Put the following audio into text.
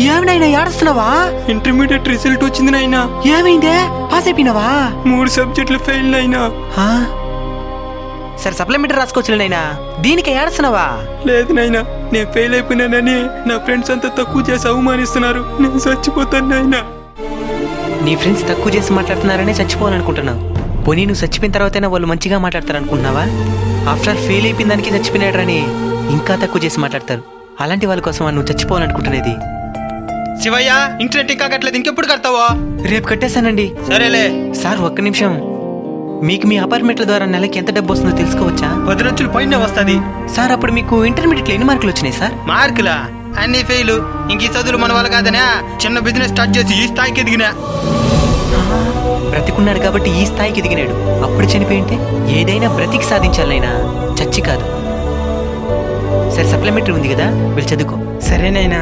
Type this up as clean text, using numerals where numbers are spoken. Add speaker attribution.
Speaker 1: ఏమినైనా ఏడుస్తున్నావా?
Speaker 2: Intermediate result వచ్చింది నాయనా.
Speaker 1: ఏమైందే? పాస్ అయిపోయినావా?
Speaker 2: 3 సబ్జెక్టులు ఫెయిల్ అయినా.
Speaker 1: సరే సప్లిమెంటరీ రాసుకోవచ్చులేనైనా, దీనికి ఏడుస్తున్నావా?
Speaker 2: లేదు నాయనా, నేను ఫెయిల్ అయిపోయినానని నా ఫ్రెండ్స్ అంతా తక్కువ చేసి అవమానిస్తున్నారు. నేను చచ్చిపోతాను నాయనా.
Speaker 1: నీ ఫ్రెండ్స్ తక్కువ చేసి మాట్లాడుతున్నారనే చచ్చిపోవాలనుకుంటున్నావు. పోనీ నువ్వు చచ్చిపోయిన తర్వాతైనా వాళ్ళు మంచిగా మాట్లాడతారు అనుకుంటున్నావా? ఆఫ్టర్ ఆల్ ఫెయిల్ అయిపోయిన దానికి చచ్చిపోయినాడని ఇంకా తక్కువ చేసి మాట్లాడతారు. అలాంటి వాళ్ళ కోసం నువ్వు చచ్చిపోవాలనుకుంటున్నది.
Speaker 2: శివయ్య, ఇంటర్నెట్ ఇంకా కట్టలేదు, ఇంకెప్పుడు కడతావో?
Speaker 1: రేపు కట్టేశానండి.
Speaker 2: సరేలే
Speaker 1: సార్ ఒక్క నిమిషం, మీకు మీ అపార్ట్మెంట్ల ద్వారా నెలకి ఎంత డబ్బు వస్తుందో తెలుసుకోవచ్చా?
Speaker 2: 10 లక్షలు పైన వస్తుంది.
Speaker 1: సార్ అప్పుడు మీకు ఇంటర్మీడియట్లో ఎన్ని మార్కులు వచ్చినాయి సార్?
Speaker 2: మార్కులా? అన్ని ఫెయిల్. ఇంక ఈ చదువులు మన వల్ల కాదనే చిన్న బిజినెస్ స్టార్ట్ చేసి ఈ స్థాయికి ఎదిగినా.
Speaker 1: బ్రతికున్నాడు కాబట్టి ఈ స్థాయికి ఎదిగినాడు. అప్పుడు చనిపోయింటే ఏదైనా బ్రతికి సాధించాలైనా, చచ్చి కాదు. సరే సప్లిమెంటరీ ఉంది కదా, వెళ్ళి చదువుకో.
Speaker 2: సరేనైనా.